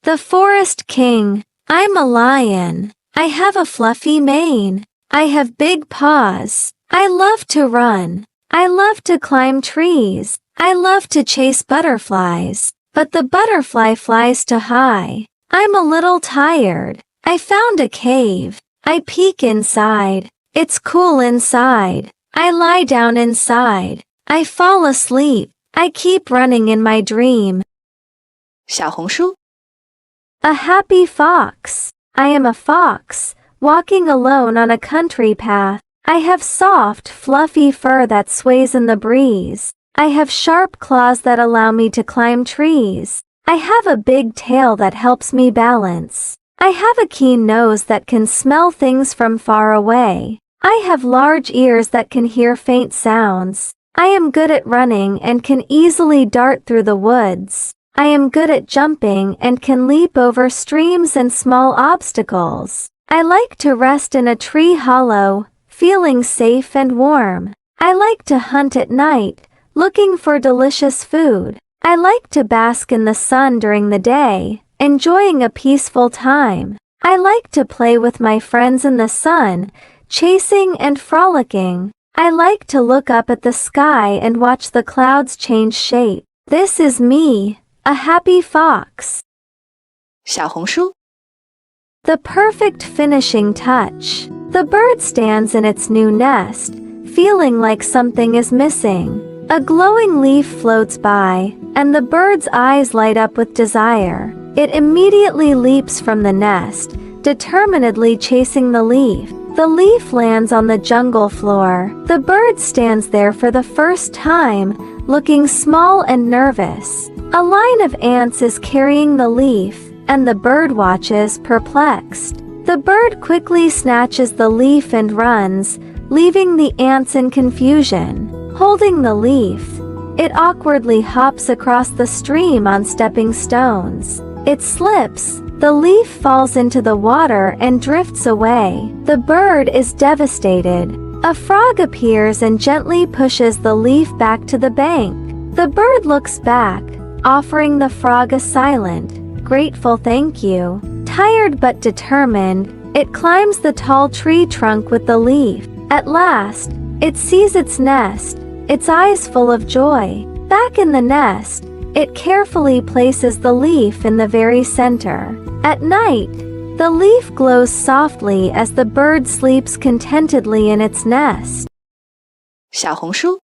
The forest king. I'm a lion. I have a fluffy mane. I have big paws. I love to run. I love to climb trees. I love to chase butterflies. But the butterfly flies too high. I'm a little tired. I found a cave. I peek inside. It's cool inside. I lie down inside. I fall asleep. I keep running in my dream. 小红书 A happy fox. I am a fox, walking alone on a country path. I have soft, fluffy fur that sways in the breeze. I have sharp claws that allow me to climb trees. I have a big tail that helps me balance. I have a keen nose that can smell things from far away. I have large ears that can hear faint sounds. I am good at running and can easily dart through the woods. I am good at jumping and can leap over streams and small obstacles. I like to rest in a tree hollow, feeling safe and warm. I like to hunt at night, looking for delicious food. I like to bask in the sun during the day, enjoying a peaceful time. I like to play with my friends in the sun, chasing and frolicking. I like to look up at the sky and watch the clouds change shape. This is me, a happy fox. 小红书 The perfect finishing touch. The bird stands in its new nest, feeling like something is missing. A glowing leaf floats by, and the bird's eyes light up with desire. It immediately leaps from the nest, determinedly chasing the leaf. The leaf lands on the jungle floor. The bird stands there for the first time, looking small and nervous. A line of ants is carrying the leaf, and the bird watches, perplexed. The bird quickly snatches the leaf and runs, leaving the ants in confusion. Holding the leaf, it awkwardly hops across the stream on stepping stones. It slips. The leaf falls into the water and drifts away. The bird is devastated. A frog appears and gently pushes the leaf back to the bank. The bird looks back, offering the frog a silent, grateful thank you. Tired but determined, it climbs the tall tree trunk with the leaf. At last, it sees its nest, its eyes full of joy. Back in the nest, it carefully places the leaf in the very center. At night, the leaf glows softly as the bird sleeps contentedly in its nest. 小红书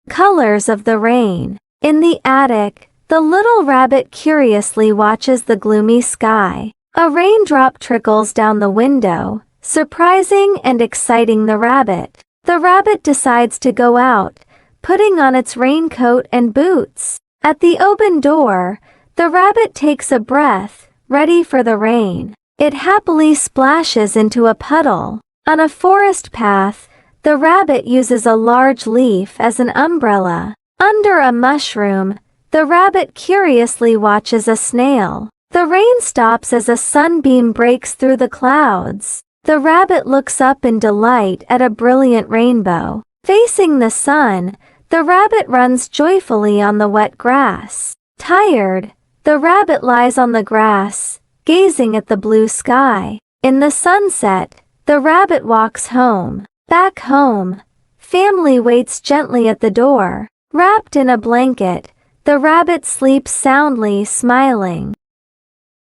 Colors of the rain. In the attic, the little rabbit curiously watches the gloomy sky. A raindrop trickles down the window, surprising and exciting the rabbit. The rabbit decides to go out, putting on its raincoat and boots. At the open door, the rabbit takes a breath, ready for the rain. It happily splashes into a puddle. On a forest path, the rabbit uses a large leaf as an umbrella. Under a mushroom, the rabbit curiously watches a snail. The rain stops as a sunbeam breaks through the clouds. The rabbit looks up in delight at a brilliant rainbow. Facing the sun, the rabbit runs joyfully on the wet grass. Tired, the rabbit lies on the grass, gazing at the blue sky. In the sunset, the rabbit walks home. Back home, family waits gently at the door. Wrapped in a blanket, the rabbit sleeps soundly, smiling.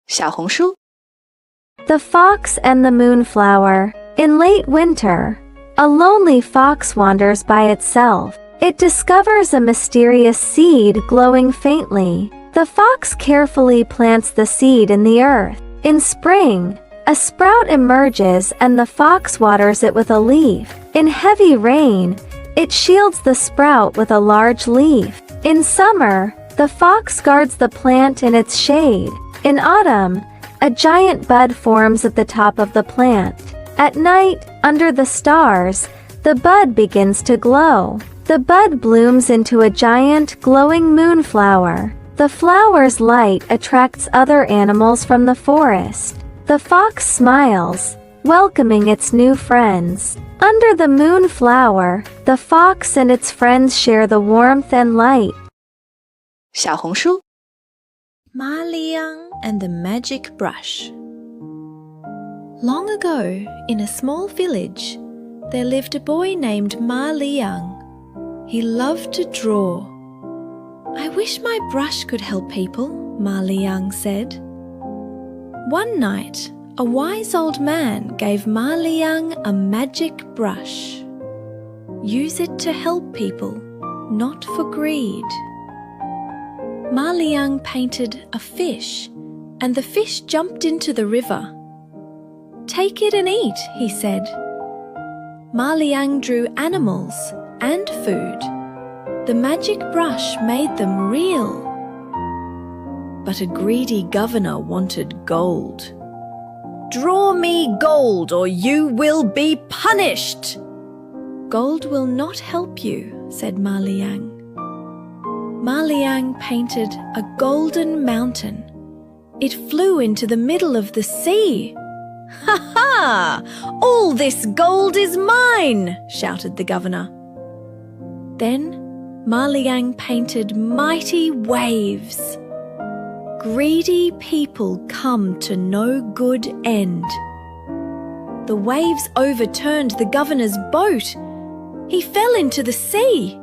小红书 The Fox and the Moonflower. In late winter, a lonely fox wanders by itself. It discovers a mysterious seed glowing faintly. The fox carefully plants the seed in the earth. In spring, a sprout emerges and the fox waters it with a leaf. In heavy rain, it shields the sprout with a large leaf. In summer, the fox guards the plant in its shade. In autumn, a giant bud forms at the top of the plant. At night, under the stars, the bud begins to glow. The bud blooms into a giant, glowing moonflower. The flower's light attracts other animals from the forest. The fox smiles, welcoming its new friends. Under the moonflower, the fox and its friends share the warmth and light. 小红书 Ma Liang and the Magic Brush. Long ago, in a small village, there lived a boy named Ma Liang. He loved to draw. "I wish my brush could help people," Ma Liang said. One night, a wise old man gave Ma Liang a magic brush. "Use it to help people, not for greed." Ma Liang painted a fish, and the fish jumped into the river. "Take it and eat," he said. Ma Liang drew animals and food. The magic brush made them real. But a greedy governor wanted gold. "Draw me gold or you will be punished." "Gold will not help you," said Ma Liang. Ma Liang painted a golden mountain. It flew into the middle of the sea. "Ha ha! All this gold is mine!" shouted the governor. Then Ma Liang painted mighty waves. Greedy people come to no good end. The waves overturned the governor's boat. He fell into the sea.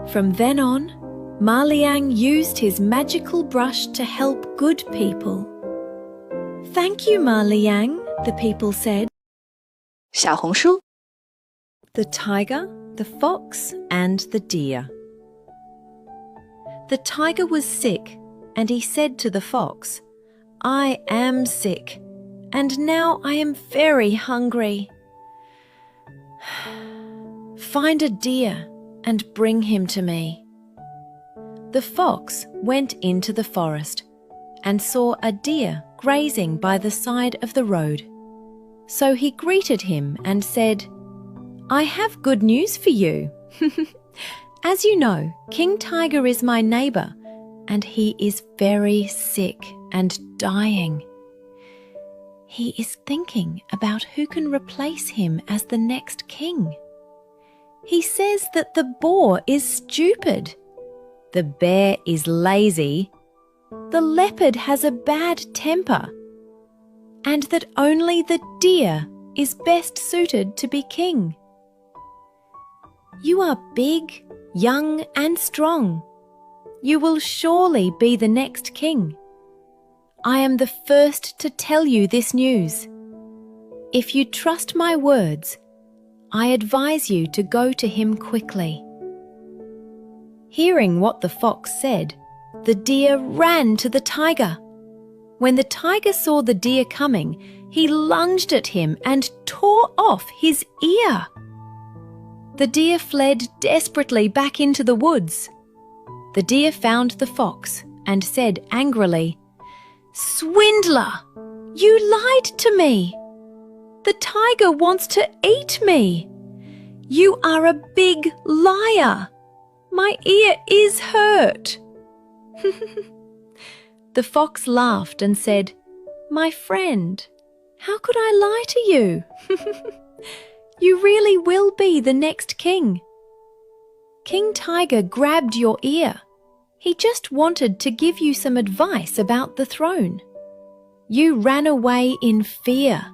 From then on, Ma Liang used his magical brush to help good people. "Thank you, Ma Liang," the people said. 小红书 The Tiger, the Fox, and the Deer. The tiger was sick, and he said to the fox, "I am sick, and now I am very hungry. Find a deer and bring him to me." The fox went into the forest and saw a deer grazing by the side of the road. So he greeted him and said, "I have good news for you. As you know, King Tiger is my neighbour, and he is very sick and dying. He is thinking about who can replace him as the next king. He says that the boar is stupid, the bear is lazy, the leopard has a bad temper, and that only the deer is best suited to be king. You are big, young, and strong. You will surely be the next king. I am the first to tell you this news. If you trust my words, I advise you to go to him quickly." Hearing what the fox said, the deer ran to the tiger. When the tiger saw the deer coming, he lunged at him and tore off his ear. The deer fled desperately back into the woods. The deer found the fox and said angrily, "Swindler! You lied to me! The tiger wants to eat me! You are a big liar! My ear is hurt!" The fox laughed and said, "My friend, how could I lie to you? You really will be the next king. King Tiger grabbed your ear. He just wanted to give you some advice about the throne. You ran away in fear.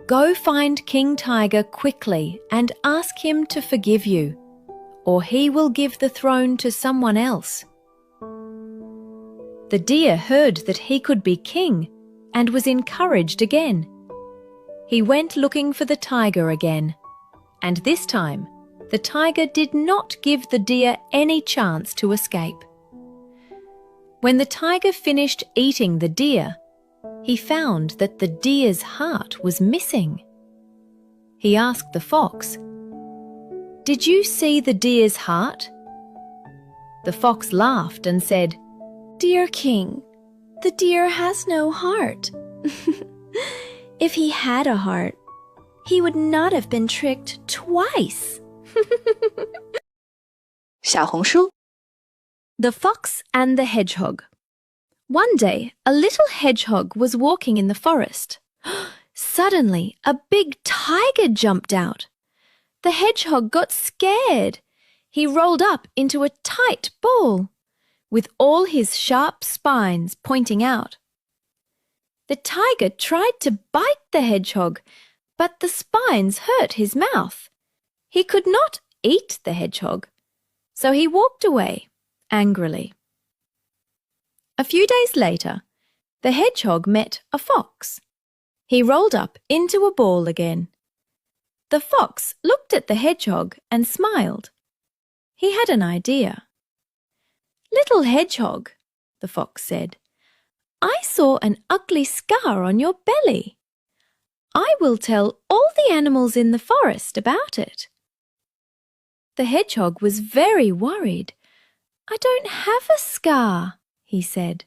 Go find King Tiger quickly and ask him to forgive you, or he will give the throne to someone else." The deer heard that he could be king and was encouraged again. He went looking for the tiger again, and this time the tiger did not give the deer any chance to escape. When the tiger finished eating the deer, he found that the deer's heart was missing. He asked the fox, "Did you see the deer's heart?" The fox laughed and said, "Dear king, the deer has no heart. If he had a heart, he would not have been tricked twice." 小红书 The Fox and the Hedgehog. One day, a little hedgehog was walking in the forest. Suddenly, a big tiger jumped out. The hedgehog got scared. He rolled up into a tight ball. with all his sharp spines pointing out. The tiger tried to bite the hedgehog, but the spines hurt his mouth. He could not eat the hedgehog, so he walked away angrily. A few days later, the hedgehog met a fox. He rolled up into a ball again. The fox looked at the hedgehog and smiled. He had an idea. "Little hedgehog," the fox said, "I saw an ugly scar on your belly. I will tell all the animals in the forest about it." The hedgehog was very worried. "I don't have a scar," he said.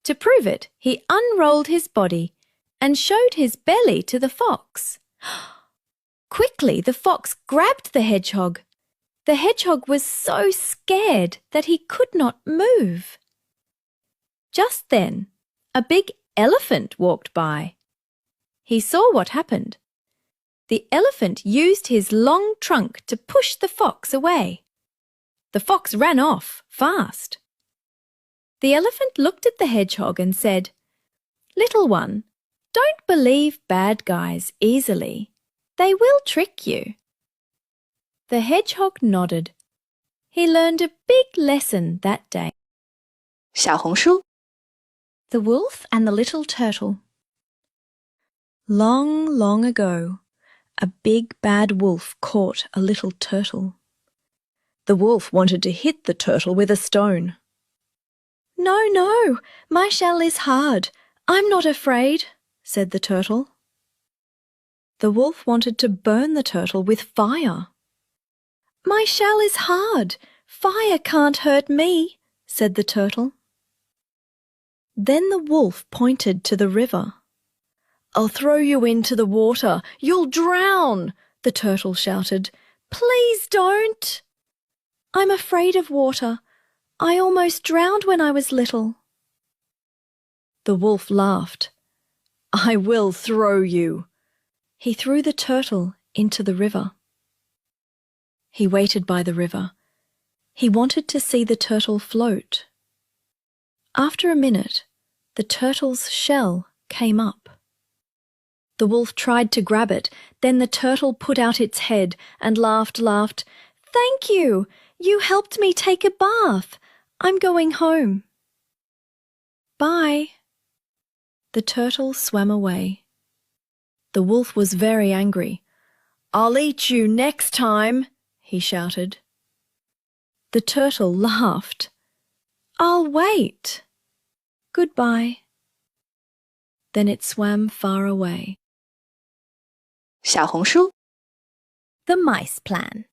To prove it, he unrolled his body and showed his belly to the fox. Quickly, the fox grabbed the hedgehog. The hedgehog was so scared that he could not move. Just then, a big elephant walked by. He saw what happened. The elephant used his long trunk to push the fox away. The fox ran off fast. The elephant looked at the hedgehog and said, "Little one, don't believe bad guys easily. They will trick you." The hedgehog nodded. He learned a big lesson that day. 小红书 The Wolf and the Little Turtle. Long, long ago, a big bad wolf caught a little turtle. The wolf wanted to hit the turtle with a stone. "No, no, my shell is hard. I'm not afraid," said the turtle. The wolf wanted to burn the turtle with fire. "My shell is hard. Fire can't hurt me," said the turtle. Then the wolf pointed to the river. "I'll throw you into the water. You'll drown," the turtle shouted. "Please don't." "I'm afraid of water. I almost drowned when I was little." The wolf laughed. "I will throw you." He threw the turtle into the river. He waited by the river. He wanted to see the turtle float. After a minute, the turtle's shell came up. The wolf tried to grab it. Then the turtle put out its head and laughed. "Thank you. You helped me take a bath. I'm going home." "Bye." The turtle swam away. The wolf was very angry. "I'll eat you next time," he shouted. The turtle laughed. "I'll wait. Goodbye." Then it swam far away. 小红书 The Mice Plan.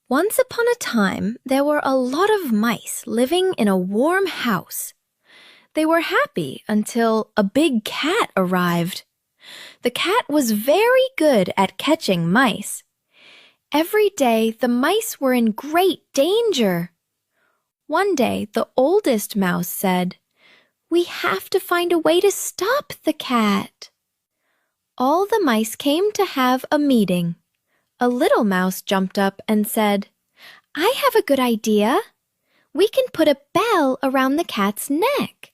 Once upon a time, there were a lot of mice living in a warm house. They were happy until a big cat arrived. The cat was very good at catching mice. Every day, the mice were in great danger. One day, the oldest mouse said, "We have to find a way to stop the cat." All the mice came to have a meeting. A little mouse jumped up and said, "I have a good idea. We can put a bell around the cat's neck.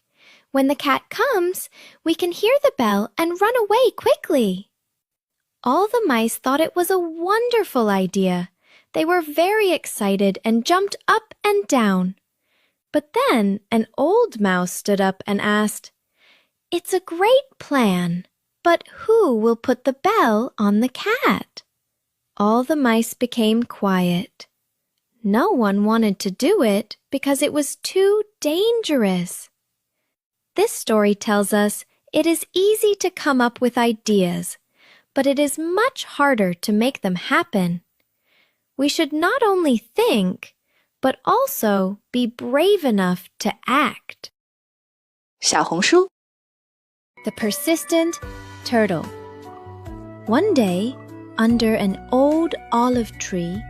When the cat comes, we can hear the bell and run away quickly." All the mice thought it was a wonderful idea. They were very excited and jumped up and down. But then an old mouse stood up and asked, "It's a great plan, but who will put the bell on the cat?" All the mice became quiet. No one wanted to do it because it was too dangerous. This story tells us it is easy to come up with ideas, but it is much harder to make them happen. We should not only think, but also be brave enough to act. 小红书 The Persistent Turtle. One day, under an old olive tree,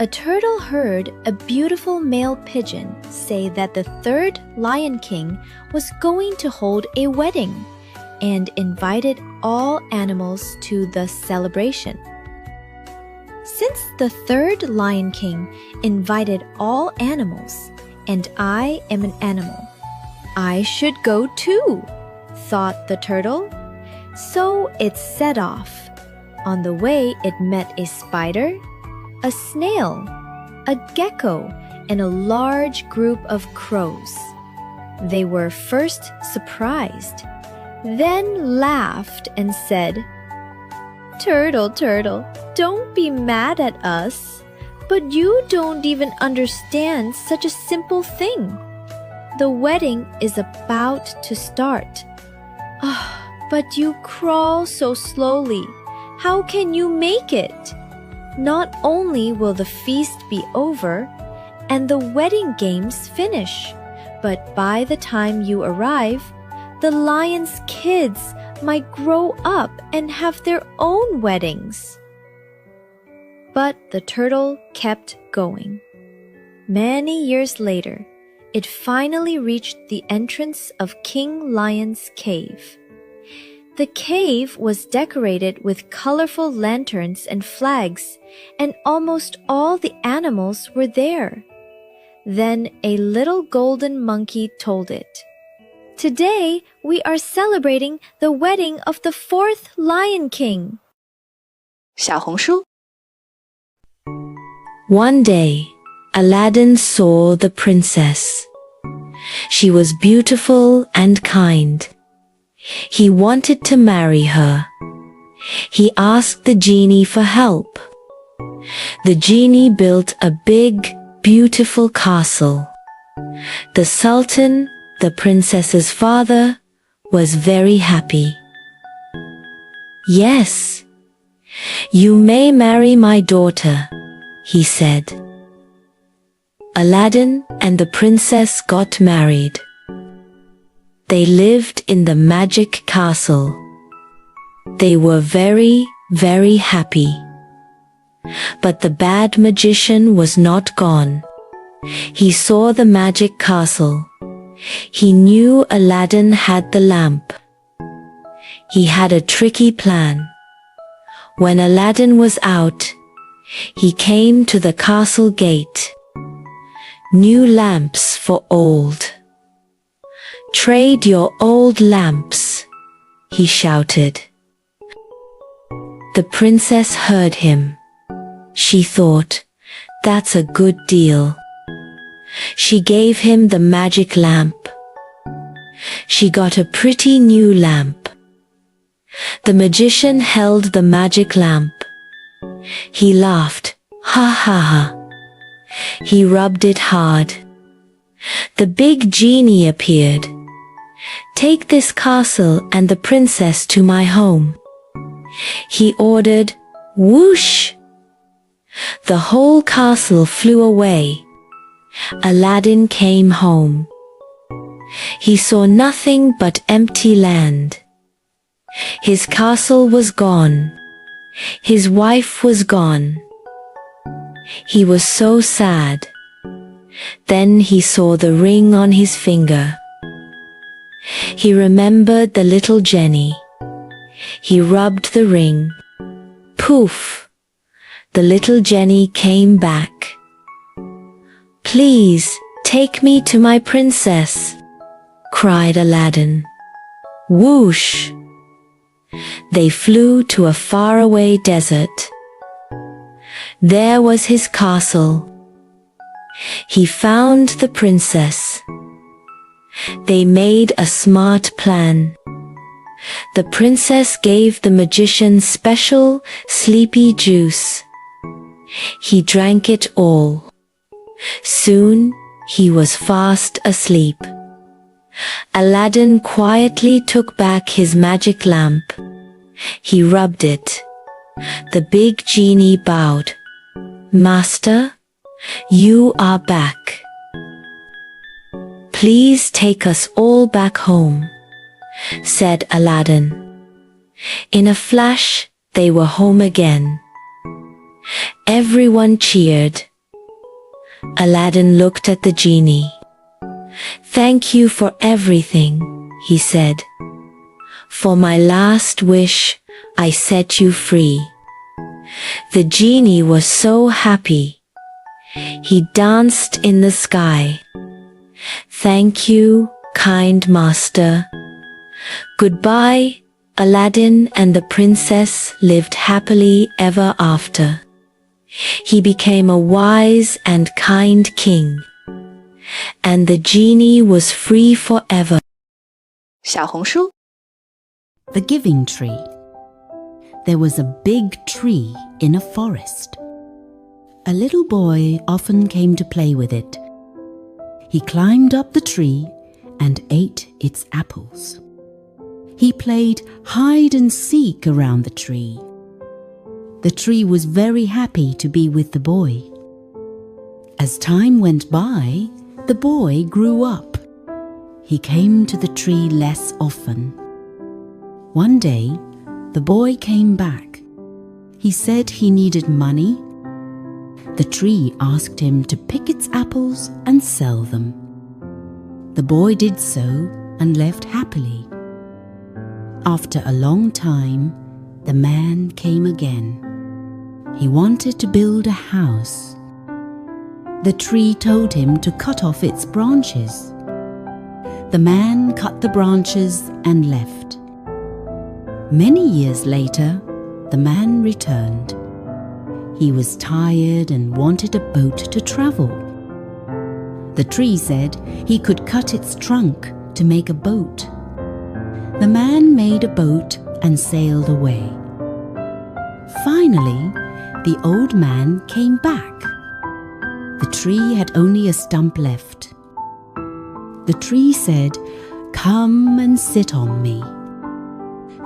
a turtle heard a beautiful male pigeon say that the third Lion King was going to hold a wedding and invited all animals to the celebration. Since the third Lion King invited all animals, and I am an animal. I should go too, thought the turtle. So it set off. On the way, it met a spider, a snail, a gecko, and a large group of crows. They were first surprised, then laughed and said, "Turtle, turtle, don't be mad at us, but you don't even understand such a simple thing. The wedding is about to start. Ah, but you crawl so slowly. How can you make it? Not only will the feast be over and the wedding games finish, but by the time you arrive, the lion's kids might grow up and have their own weddings." But the turtle kept going. Many years later, it finally reached the entrance of King Lion's cave. The cave was decorated with colorful lanterns and flags, and almost all the animals were there. Then a little golden monkey told it, "Today we are celebrating the wedding of the 4th Lion King." 小红书 One day, Aladdin saw the princess. She was beautiful and kind. He wanted to marry her. He asked the genie for help. The genie built a big, beautiful castle. The Sultan, the princess's father, was very happy. "Yes, you may marry my daughter," he said. Aladdin and the princess got married. They lived in the magic castle. They were very, very happy. But the bad magician was not gone. He saw the magic castle. He knew Aladdin had the lamp. He had a tricky plan. When Aladdin was out, he came to the castle gate. "New lamps for old. Trade your old lamps," he shouted. The princess heard him. She thought, "That's a good deal." She gave him the magic lamp. She got a pretty new lamp. The magician held the magic lamp. He laughed, "Ha ha ha." He rubbed it hard. The big genie appeared. "Take this castle and the princess to my home," he ordered. Whoosh! The whole castle flew away. Aladdin came home. He saw nothing but empty land. His castle was gone. His wife was gone. He was so sad. Then he saw the ring on his finger. He remembered the little Jenny. He rubbed the ring. Poof! The little Jenny came back. "Please, take me to my princess," cried Aladdin. Whoosh! They flew to a faraway desert. There was his castle. He found the princess. They made a smart plan. The princess gave the magician special sleepy juice. He drank it all. Soon he was fast asleep. Aladdin quietly took back his magic lamp. He rubbed it. The big genie bowed. "Master, you are back. Please take us all back home," said Aladdin. In a flash, they were home again. Everyone cheered. Aladdin looked at the genie. "Thank you for everything," he said. "For my last wish, I set you free." The genie was so happy. He danced in the sky. Thank you, kind master. Goodbye. Aladdin and the princess lived happily ever after. He became a wise and kind king, and the genie was free forever. 小红书 The Giving Tree. There was a big tree in a forest. A little boy often came to play with it. He climbed up the tree and ate its apples. He played hide and seek around the tree. The tree was very happy to be with the boy. As time went by, the boy grew up. He came to the tree less often. One day, the boy came back. He said he needed money. The tree asked him to pick its apples and sell them. The boy did so and left happily. After a long time, the man came again. He wanted to build a house. The tree told him to cut off its branches. The man cut the branches and left. Many years later, the man returned. He was tired and wanted a boat to travel. The tree said he could cut its trunk to make a boat. The man made a boat and sailed away. Finally, the old man came back. The tree had only a stump left. The tree said, "Come and sit on me."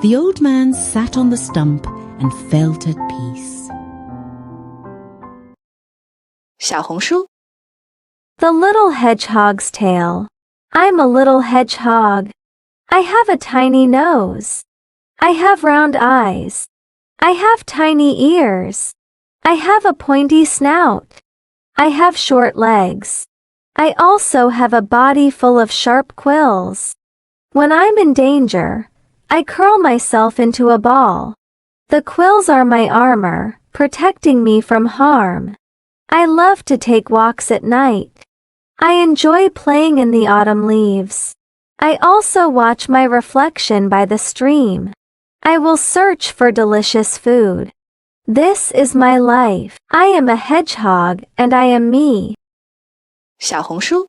The old man sat on the stump and felt at peace. 小红书 The Little Hedgehog's Tale. I'm a little hedgehog. I have a tiny nose. I have round eyes. I have tiny ears. I have a pointy snout. I have short legs. I also have a body full of sharp quills. When I'm in danger, I curl myself into a ball. The quills are my armor, protecting me from harm. I love to take walks at night. I enjoy playing in the autumn leaves. I also watch my reflection by the stream. I will search for delicious food. This is my life. I am a hedgehog and I am me. 小红书